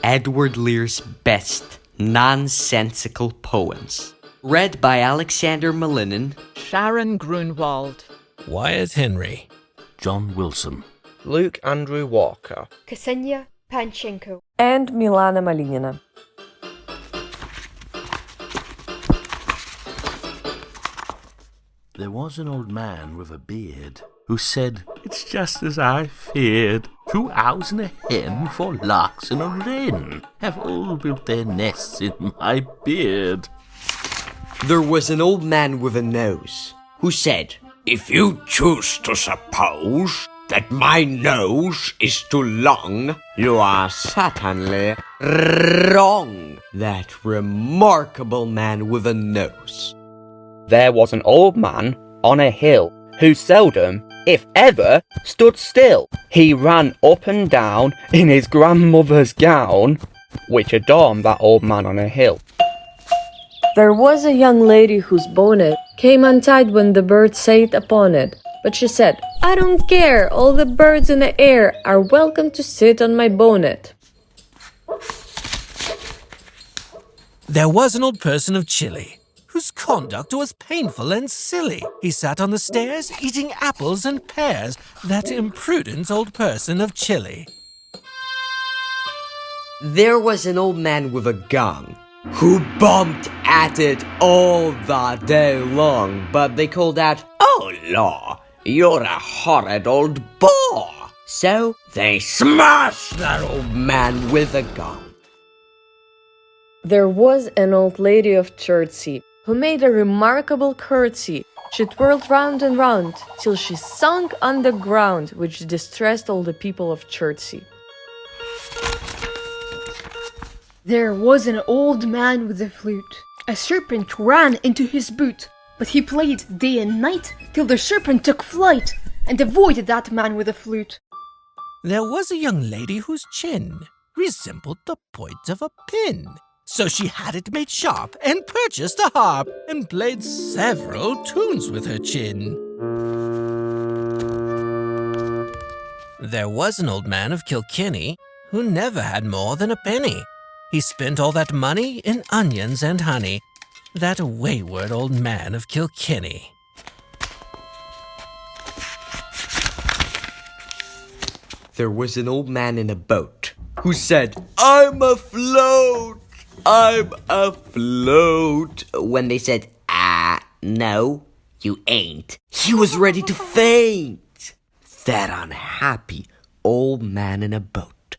Edward Lear's best nonsensical poems. Read by Alexander Malinin, Sharon Grunwald, Wyatt Henry, John Wilson, Luke Andrew Walker, Ksenia Panchenko, and Milana Malinina. There was an old man with a beard who said, "It's just as I feared. 2 owls and a hen, 4 larks and a wren have all built their nests in my beard." There was an old man with a nose who said, "If you choose to suppose that my nose is too long, "You are certainly wrong." That remarkable man with a nose. There was an old man on a hill who seldom, if ever, stood still. He ran up and down in his grandmother's gown, which adorned that old man on a hill. There was a young lady whose bonnet came untied when the bird sat upon it. But she said, "I don't care, all the birds in the air are welcome to sit on my bonnet." There was an old person of Chile, whose conduct was painful and silly. He sat on the stairs eating apples and pears, that imprudent old person of Chile. There was an old man with a gun who bumped at it all the day long, but they called out, "Oh, law, you're a horrid old bore." so they smashed that old man with a gun. There was an old lady of Chertsey who made a remarkable curtsy. She twirled round and round till she sunk on the ground, which distressed all the people of Chertsey. There was an old man with a flute. A serpent ran into his boot, but he played day and night till the serpent took flight and avoided that man with a flute. There was a young lady whose chin resembled the point of a pin. So she had it made sharp and purchased a harp and played several tunes with her chin. There was an old man of Kilkenny who never had more than a penny. He spent all that money in onions and honey, that wayward old man of Kilkenny. There was an old man in a boat who said, "I'm afloat, I'm afloat," when they said, "No, you ain't." He was ready to faint. That unhappy old man in a boat.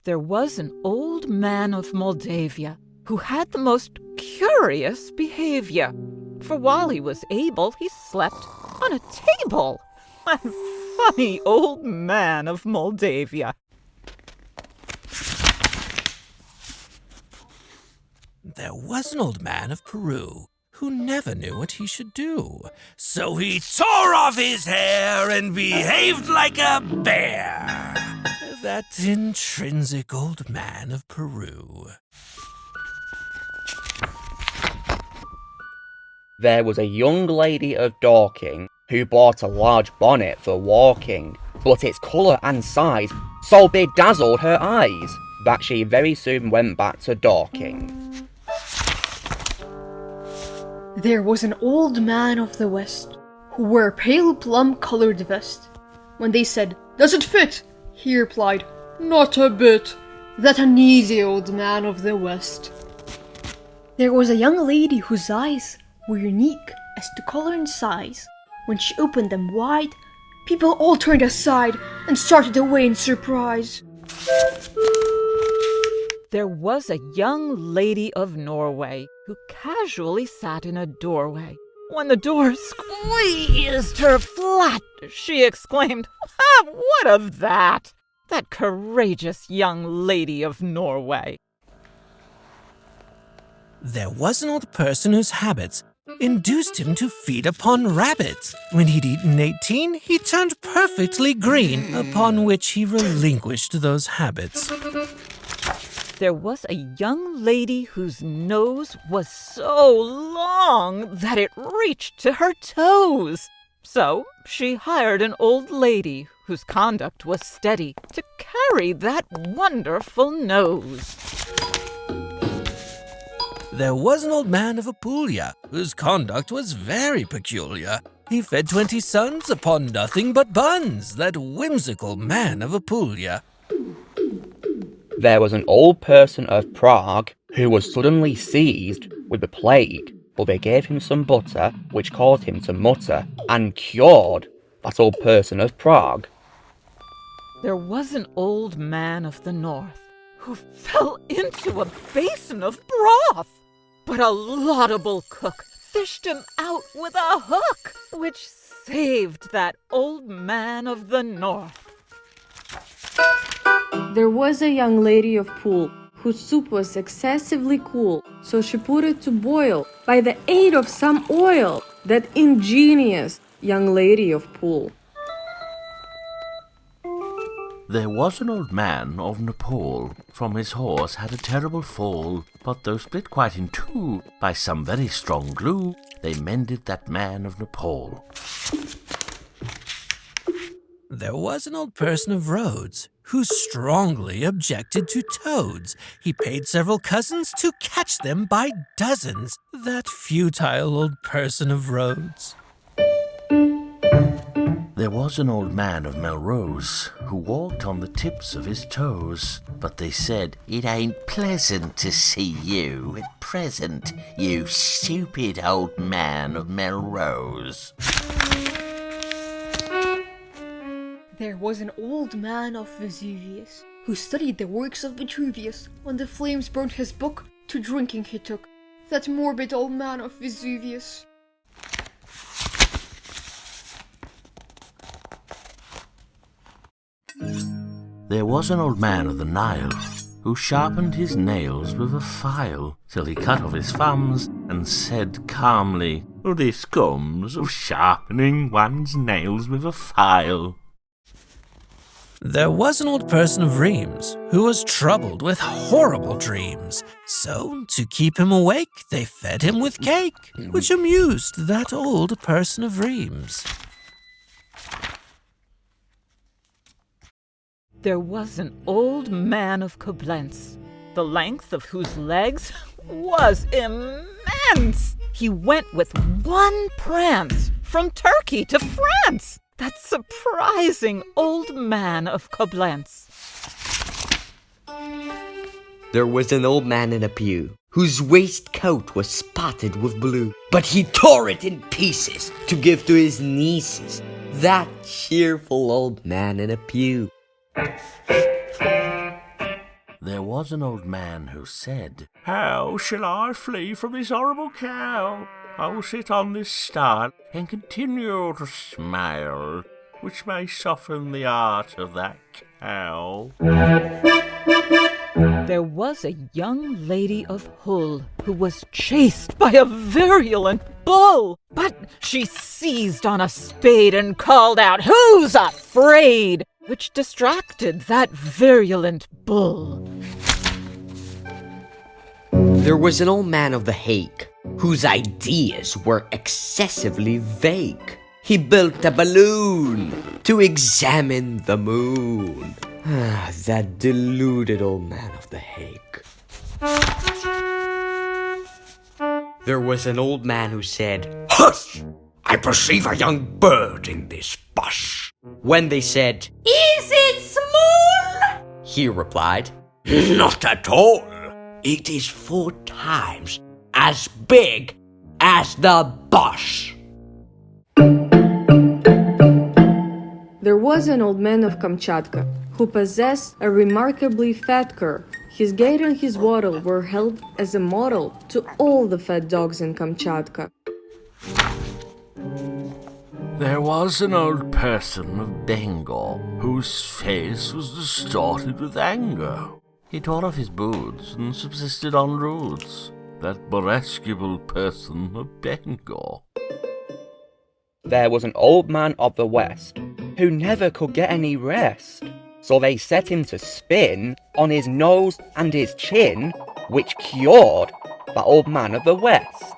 There was an old man of Moldavia who had the most curious behavior. For while he was able, he slept on a table. A funny old man of Moldavia. There was an old man of Peru who never knew what he should do. So he tore off his hair and behaved like a bear. That intrinsic old man of Peru. There was a young lady of Dorking who bought a large bonnet for walking, but its colour and size so bedazzled her eyes that she very soon went back to Dorking. There was an old man of the West who wore a pale plum-colored vest. When they said, "Does it fit?" he replied, "Not a bit." That uneasy old man of the West. There was a young lady whose eyes were unique as to color and size. When she opened them wide, people all turned aside and started away in surprise. There was a young lady of Norway who casually sat in a doorway. When the door squeezed her flat, she exclaimed, "What of that? That courageous young lady of Norway." There was an old person whose habits induced him to feed upon rabbits. When he'd eaten 18, he turned perfectly green, upon which he relinquished those habits. There was a young lady whose nose was so long that it reached to her toes. So she hired an old lady whose conduct was steady to carry that wonderful nose. There was an old man of Apulia, whose conduct was very peculiar. He fed 20 sons upon nothing but buns, that whimsical man of Apulia. There was an old person of Prague who was suddenly seized with the plague, but they gave him some butter, which caused him to mutter, and cured that old person of Prague. There was an old man of the north who fell into a basin of broth, but a laudable cook fished him out with a hook, which saved that old man of the north. There was a young lady of Pool whose soup was excessively cool, so she put it to boil by the aid of some oil. That ingenious young lady of Pool. There was an old man of Nepal, from his horse had a terrible fall, but though split quite in two by some very strong glue, they mended that man of Nepal. There was an old person of Rhodes who strongly objected to toads. He paid several cousins to catch them by dozens. That futile old person of Rhodes. There was an old man of Melrose who walked on the tips of his toes, but they said, "It ain't pleasant to see you at present, you stupid old man of Melrose." There was an old man of Vesuvius who studied the works of Vitruvius. When the flames burnt his book, to drinking he took. That morbid old man of Vesuvius. There was an old man of the Nile who sharpened his nails with a file till he cut off his thumbs and said calmly, "This comes of sharpening one's nails with a file." There was an old person of Rheims who was troubled with horrible dreams. So, to keep him awake, they fed him with cake, which amused that old person of Rheims. There was an old man of Koblenz, the length of whose legs was immense. He went with one prance from Turkey to France. That surprising old man of Koblenz. There was an old man in a pew whose waistcoat was spotted with blue, but he tore it in pieces to give to his nieces. That cheerful old man in a pew. There was an old man who said, "How shall I flee from this horrible cow? I will sit on this stile and continue to smile, which may soften the heart of that cow." There was a young lady of Hull who was chased by a virulent bull, but she seized on a spade and called out, "Who's afraid?" which distracted that virulent bull. There was an old man of The Hague whose ideas were excessively vague. He built a balloon to examine the moon. That deluded old man of The Hague. There was an old man who said, "Hush! I perceive a young bird in this bush." when they said, Is it small? he replied, "Not at all. It is 4 times as big as the bush." There was an old man of Kamchatka who possessed a remarkably fat cur. His gait and his waddle were held as a model to all the fat dogs in Kamchatka. There was an old person of Bengal whose face was distorted with anger. He tore off his boots and subsisted on roots. That irascible person of Bengal. There was an old man of the West who never could get any rest. So they set him to spin on his nose and his chin, which cured that old man of the West.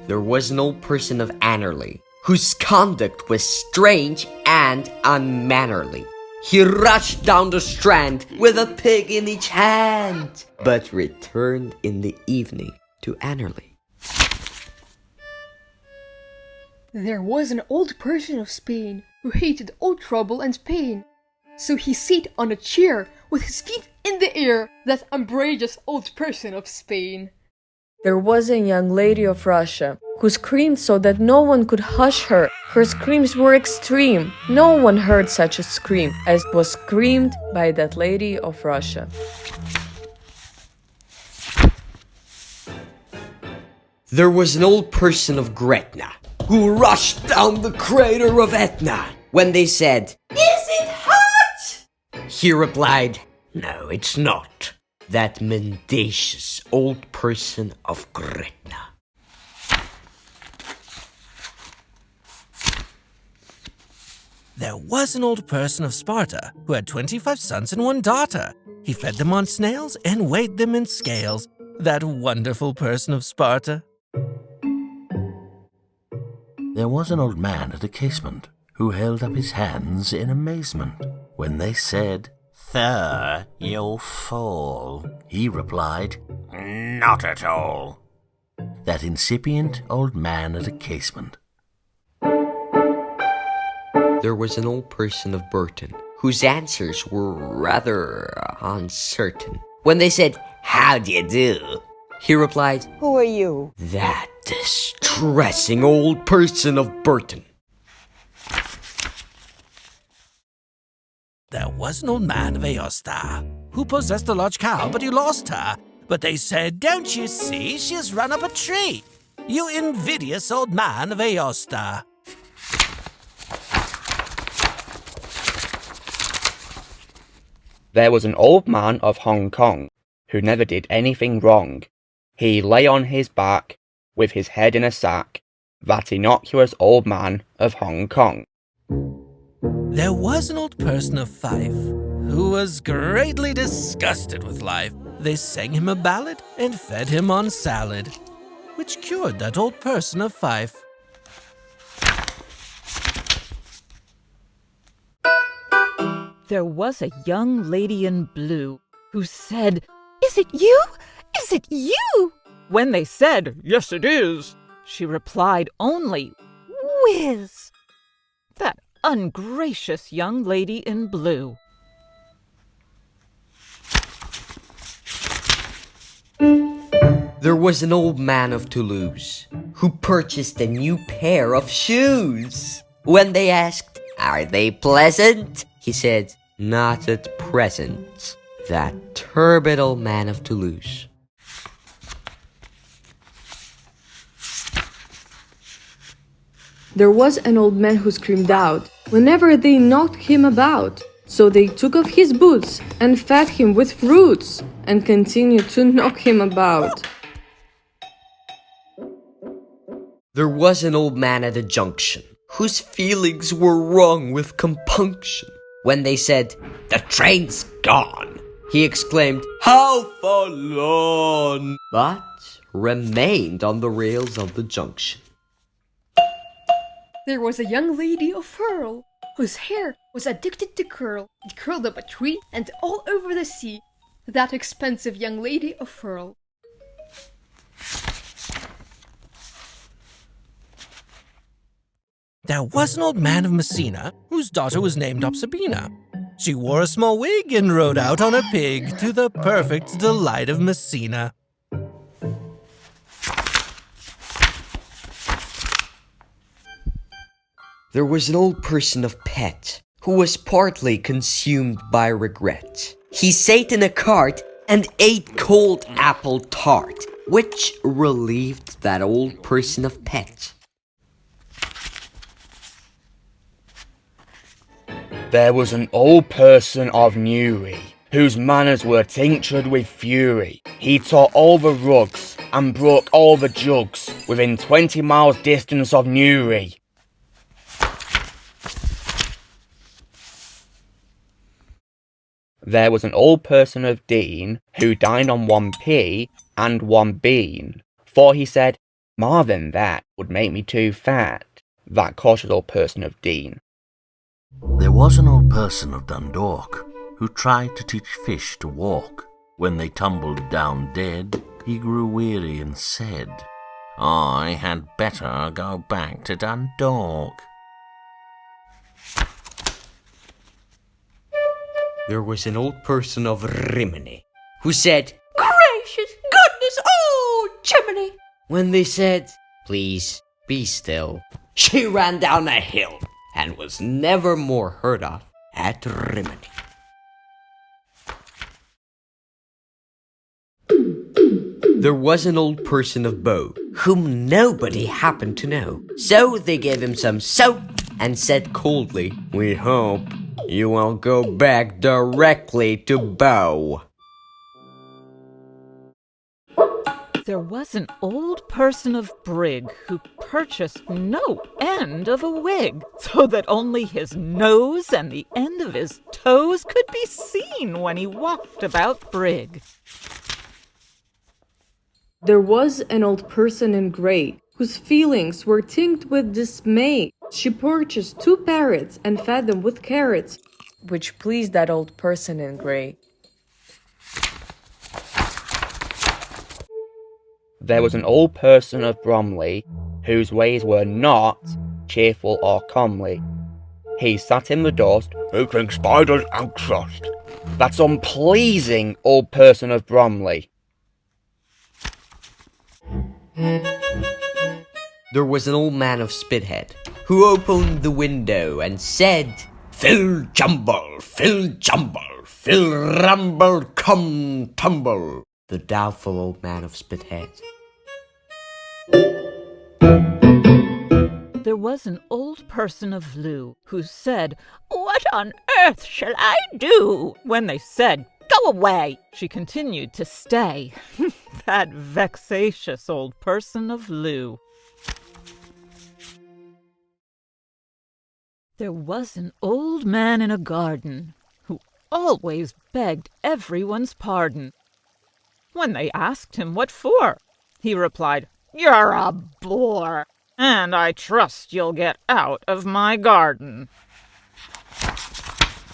there was an old person of Annerley whose conduct was strange and unmannerly. he rushed down the strand with a pig in each hand, but returned in the evening to Annerley. There was an old person of Spain who hated all trouble and pain. So he sat on a chair with his feet in the air, that umbrageous old person of Spain. There was a young lady of Russia who screamed so that no one could hush her. Her screams were extreme. No one heard such a scream as was screamed by that lady of Russia. There was an old person of Gretna who rushed down the crater of Etna. When they said, Is it hot? he replied, "No, it's not." That mendacious old person of Gretna. There was an old person of Sparta who had 25 sons and 1 daughter. He fed them on snails and weighed them in scales. That wonderful person of Sparta. There was an old man at a casement who held up his hands in amazement. When they said, "Sir, you'll fall," he replied, "Not at all." That incipient old man at a casement. There was an old person of Burton whose answers were rather uncertain. When they said, "How do you do?" he replied, Who are you? "That distressing old person of Burton." There was an old man of Aosta who possessed a large cow, but he lost her. But they said, "Don't you see, she has run up a tree? You invidious old man of Aosta." There was an old man of Hong Kong who never did anything wrong. He lay on his back with his head in a sack, that innocuous old man of Hong Kong. There was an old person of Fife who was greatly disgusted with life. They sang him a ballad and fed him on salad, which cured that old person of Fife. There was a young lady in blue who said, "Is it you? Is it you?" When they said, "Yes, it is," she replied only, "Whiz." That ungracious young lady in blue. There was an old man of Toulouse who purchased a new pair of shoes. When they asked, "Are they pleasant?" he said, "Not at present." That turbid old man of Toulouse. There was an old man who screamed out whenever they knocked him about. So they took off his boots and fed him with fruits and continued to knock him about. There was an old man at a junction whose feelings were wrung with compunction. When they said, "The train's gone," he exclaimed, "How forlorn!" but remained on the rails of the junction. There was a young lady of Furl, whose hair was addicted to curl. It curled up a tree and all over the sea. That expensive young lady of Furl. There was an old man of Messina whose daughter was named Opsabina. She wore a small wig and rode out on a pig to the perfect delight of Messina. There was an old person of Pet who was partly consumed by regret. He sat in a cart and ate cold apple tart, which relieved that old person of Pet. There was an old person of Newry whose manners were tinctured with fury. He tore all the rugs and broke all the jugs within 20 miles distance of Newry. There was an old person of Dean who dined on 1 pea and 1 bean, for he said, "More than that would make me too fat." That cautious old person of Dean. There was an old person of Dundalk who tried to teach fish to walk. When they tumbled down dead, he grew weary and said, I had better go back to Dundalk. There was an old person of Rimini who said, Gracious goodness, oh, Jiminy! when they said, please be still, she ran down a hill and was never more heard of at Rimini. There was an old person of Bow whom nobody happened to know. So they gave him some soap and said coldly, we hope you will go back directly to Bow. There was an old person of Brig who purchased no end of a wig, so that only his nose and the end of his toes could be seen when he walked about Brig. There was an old person in grey, whose feelings were tinged with dismay. She purchased 2 parrots and fed them with carrots, which pleased that old person in grey. There was an old person of Bromley, whose ways were not cheerful or comely. He sat in the dust, eating spiders and crust. That's unpleasing, old person of Bromley. There was an old man of Spithead who opened the window and said, Fill jumble, fill rumble, come tumble. The doubtful old man of Spithead. There was an old person of Loo who said, What on earth shall I do? When they said, Go away, she continued to stay. That vexatious old person of Loo. There was an old man in a garden who always begged everyone's pardon. When they asked him what for, he replied, You're a bore, and I trust you'll get out of my garden.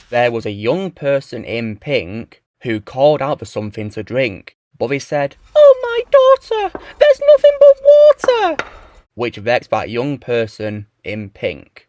There was a young person in pink who called out for something to drink, but they said, Oh, my daughter, there's nothing but water, which vexed that young person in pink.